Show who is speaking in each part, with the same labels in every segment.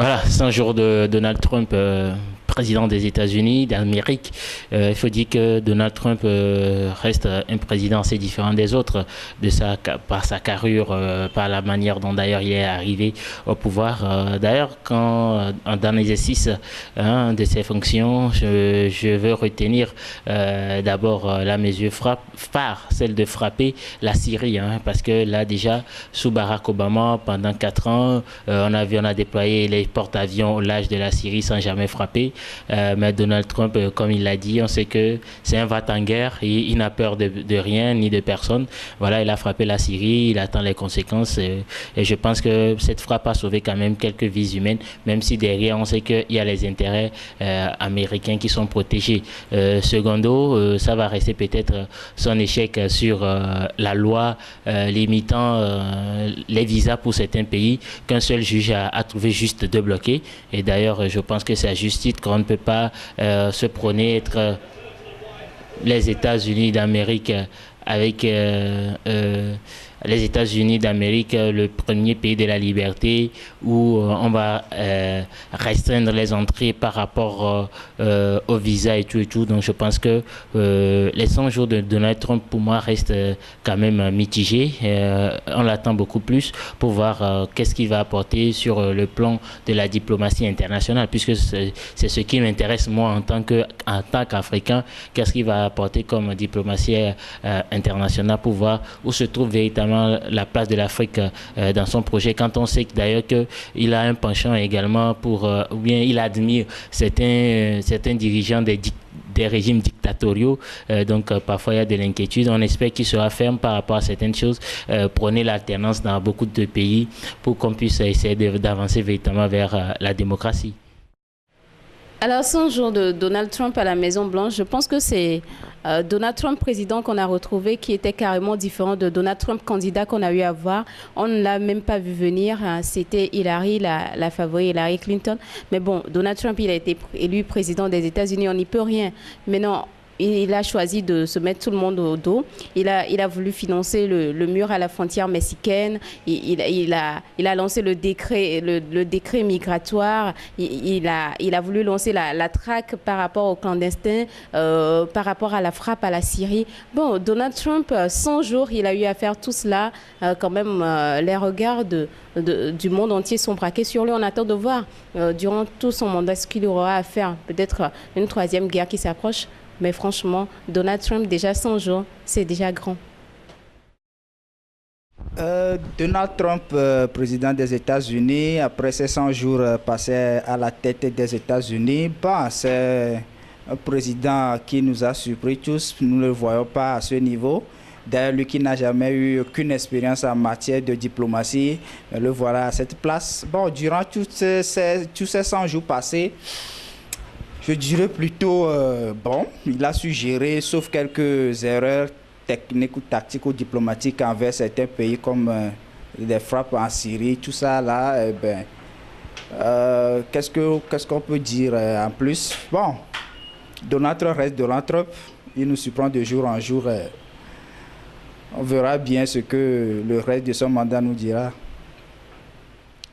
Speaker 1: Voilà, 100 jours de Donald Trump, président des États-Unis d'Amérique. Il faut dire que Donald Trump reste un président assez différent des autres, par sa carrure, par la manière dont d'ailleurs il est arrivé au pouvoir. D'ailleurs, dans l'exercice de ses fonctions, je veux retenir d'abord la mesure phare, celle de frapper la Syrie, parce que là déjà, sous Barack Obama, pendant 4 ans, on a déployé les porte-avions au large de la Syrie sans jamais frapper. Mais Donald Trump, comme il l'a dit, on sait que c'est un va-t-en-guerre. Il n'a peur de rien ni de personne. Voilà, il a frappé la Syrie, il attend les conséquences. Et je pense que cette frappe a sauvé quand même quelques vies humaines, même si derrière, on sait qu'il y a les intérêts américains qui sont protégés. Secondo, ça va rester peut-être son échec sur la loi limitant les visas pour certains pays qu'un seul juge a trouvé juste de bloquer. Et d'ailleurs, je pense que c'est à juste titre qu'on ne peut pas se prôner être les États-Unis d'Amérique avec les États-Unis d'Amérique, le premier pays de la liberté, où on va restreindre les entrées par rapport au visa et tout et tout. Donc je pense que les 100 jours de Donald Trump, pour moi, restent quand même mitigés. On l'attend beaucoup plus pour voir qu'est-ce qu'il va apporter sur le plan de la diplomatie internationale, puisque c'est ce qui m'intéresse moi en tant qu'Africain. Qu'est-ce qu'il va apporter comme diplomatie internationale pour voir où se trouve véritablement la place de l'Afrique dans son projet, quand on sait d'ailleurs qu'il a un penchant également pour, ou bien il admire certains dirigeants des régimes dictatoriaux, donc parfois il y a de l'inquiétude. On espère qu'il sera ferme par rapport à certaines choses, prôner l'alternance dans beaucoup de pays pour qu'on puisse essayer d'avancer véritablement vers la démocratie.
Speaker 2: Alors, 100 jours de Donald Trump à la Maison-Blanche, je pense que c'est Donald Trump président qu'on a retrouvé qui était carrément différent de Donald Trump candidat qu'on a eu à voir. On ne l'a même pas vu venir. C'était Hillary, la favorite Hillary Clinton. Mais bon, Donald Trump, il a été élu président des États-Unis. On n'y peut rien. Mais non. Il a choisi de se mettre tout le monde au dos. Il a voulu financer le mur à la frontière mexicaine. Il a lancé le décret migratoire. Il a voulu lancer la traque par rapport aux clandestins, par rapport à la frappe à la Syrie. Bon, Donald Trump, 100 jours, il a eu à faire tout cela. Quand même, les regards du monde entier sont braqués sur lui. On attend de voir durant tout son mandat ce qu'il aura à faire. Peut-être une troisième guerre qui s'approche. Mais franchement, Donald Trump, déjà 100 jours, c'est déjà grand.
Speaker 3: Donald Trump, président des États-Unis, après ces 100 jours passés à la tête des États-Unis, bon, c'est un président qui nous a surpris tous. Nous ne le voyons pas à ce niveau. D'ailleurs, lui qui n'a jamais eu aucune expérience en matière de diplomatie, le voilà à cette place. Bon, durant tous ces 100 jours passés, je dirais plutôt, bon, il a su gérer, sauf quelques erreurs techniques ou tactiques ou diplomatiques envers certains pays comme des frappes en Syrie, tout ça là, qu'est-ce qu'on peut dire en plus? Bon, Donald Trump reste Donald Trump, il nous surprend de jour en jour. On verra bien ce que le reste de son mandat nous dira.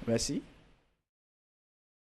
Speaker 3: Merci.